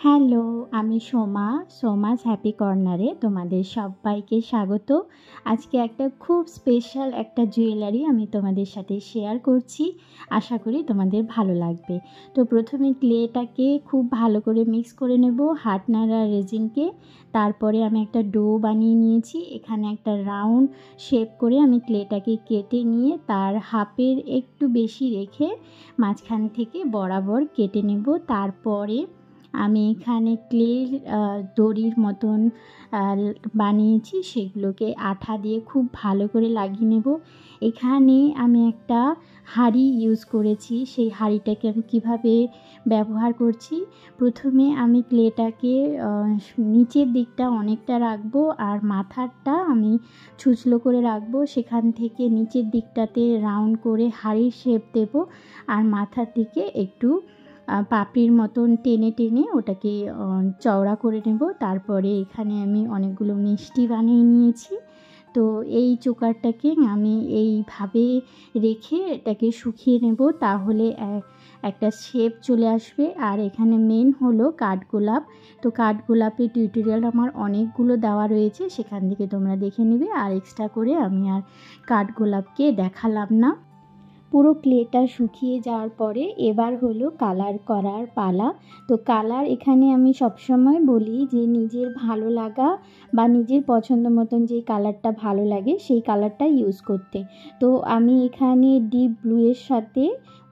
Hello, আমি Soma's happy কর্নারে তোমাদের সবাইকে স্বাগত। আজকে একটা খুব স্পেশাল একটা জুয়েলারি আমি তোমাদের সাথে শেয়ার করছি। আশা করি তোমাদের ভালো লাগবে। তো প্রথমে ক্লেটাকে খুব ভালো করে মিক্স করে নেব হাত নাড়া রেজিনকে। তারপরে আমি একটা ডো বানিয়ে নিয়েছি। এখানে একটা রাউন্ড শেপ করে আমি ক্লেটাকে কেটে নিয়ে তার হাফের একটু বেশি রেখে মাঝখান থেকে বরাবর কেটে নেব। তারপরে আমি এখানে ক্লের দড়ির মতন বানিয়েছি, সেগুলোকে আঠা দিয়ে খুব ভালো করে লাগিয়ে নেব। এখানে আমি একটা হাঁড়ি ইউজ করেছি। সেই হাঁড়িটাকে আমি কীভাবে ব্যবহার করছি, প্রথমে আমি ক্লেটাকে নিচের দিকটা অনেকটা রাখবো আর মাথাটা আমি ছুঁচলো করে রাখবো। সেখান থেকে নিচের দিকটাতে রাউন্ড করে হাঁড়ির শেপ দেব আর মাথার দিকে একটু পাপড়ির মতন টেনে টেনে ওটাকে চওড়া করে নেব। তারপরে এখানে আমি অনেকগুলো মিষ্টি বানিয়ে নিয়েছি। তো এই চোকারটাকে আমি এইভাবে রেখে এটাকে শুকিয়ে নেব, তাহলে একটা শেপ চলে আসবে। আর এখানে মেন হলো কাঠগোলাপ। তো কাঠগোলাপের টিউটোরিয়াল আমার অনেকগুলো দেওয়া রয়েছে, সেখান থেকে তোমরা দেখে নেবে। আর এক্সট্রা করে আমি আর কাঠগোলাপকে দেখালাম না। পুরো ক্লেটা শুকিয়ে যাওয়ার পরে এবার হলো কালার করার পালা। তো কালার এখানে আমি সবসময় বলি যে নিজের ভালো লাগা বা নিজের পছন্দ মতন যে কালারটা ভালো লাগে সেই কালারটা ইউজ করতে। তো আমি এখানে ডিপ ব্লুয়ের সাথে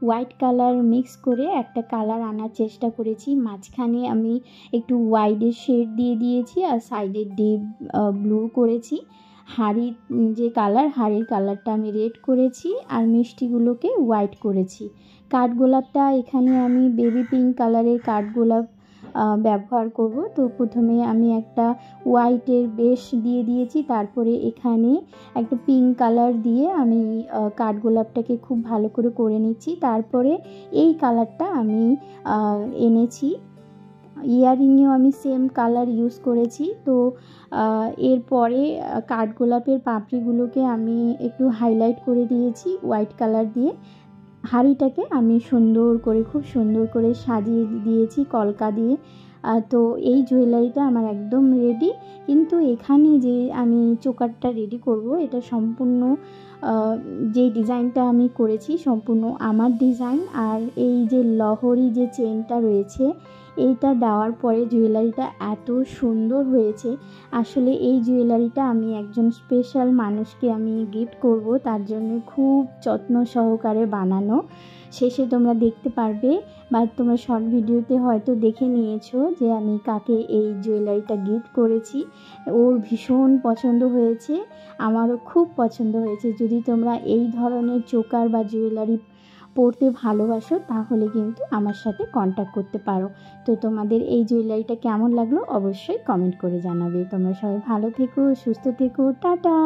হোয়াইট কালার মিক্স করে একটা কালার আনার চেষ্টা করেছি। মাঝখানে আমি একটু হোয়াইটের শেড দিয়ে দিয়েছি আর সাইডে ডিপ ব্লু করেছি। হাঁড়ির যে হাঁড়ির কালারটা আমি রেড করেছি আর মিষ্টিগুলোকে হোয়াইট করেছি। কাঠগোলাপটা এখানে আমি বেবি পিঙ্ক কালারের কাঠগোলাপ ব্যবহার করব। তো প্রথমে আমি একটা হোয়াইটের বেশ দিয়ে দিয়েছি, তারপরে এখানে একটা পিঙ্ক কালার দিয়ে আমি কাঠগোলাপটাকে খুব ভালো করে নিচ্ছি। তারপরে এই কালারটা আমি এনেছি। ইয়াররিংয়েও আমি সেম কালার ইউজ করেছি। তো এরপরে কাঠগোলাপের পাপড়িগুলোকে আমি একটু হাইলাইট করে দিয়েছি হোয়াইট কালার দিয়ে। হাঁড়িটাকে আমি খুব সুন্দর করে সাজিয়ে দিয়েছি কলকা দিয়ে। তো এই জুয়েলারিটা আমার একদম রেডি। কিন্তু এখানে যে আমি চোকারটা রেডি করব, এটা সম্পূর্ণ যে ডিজাইনটা আমি করেছি সম্পূর্ণ আমার ডিজাইন। আর এই যে লহরি যে চেনটা রয়েছে এইটা দেওয়ার পরে জুয়েলারিটা এত সুন্দর হয়েছে। আসলে এই জুয়েলারিটা আমি একজন স্পেশাল মানুষকে আমি গিফট করব, তার জন্য খুব যত্ন সহকারে বানানো। শেষে তোমরা দেখতে পারবে বা তোমরা শর্ট ভিডিওতে হয়তো দেখে নিয়েছো যে আমি কাকে এই জুয়েলারিটা গিফট করেছি। ওর ভীষণ পছন্দ হয়েছে, আমারও খুব পছন্দ হয়েছে। যদি তোমরা এই ধরনের চোকার বা জুয়েলারি পরতে ভালোবাসো তাহলে কিন্তু আমার সাথে কন্ট্যাক্ট করতে পারো। তো তোমাদের এই জুয়েলারিটা কেমন লাগলো অবশ্যই কমেন্ট করে জানাবে। তোমরা সবাই ভালো থেকো, সুস্থ থেকো, টাটা।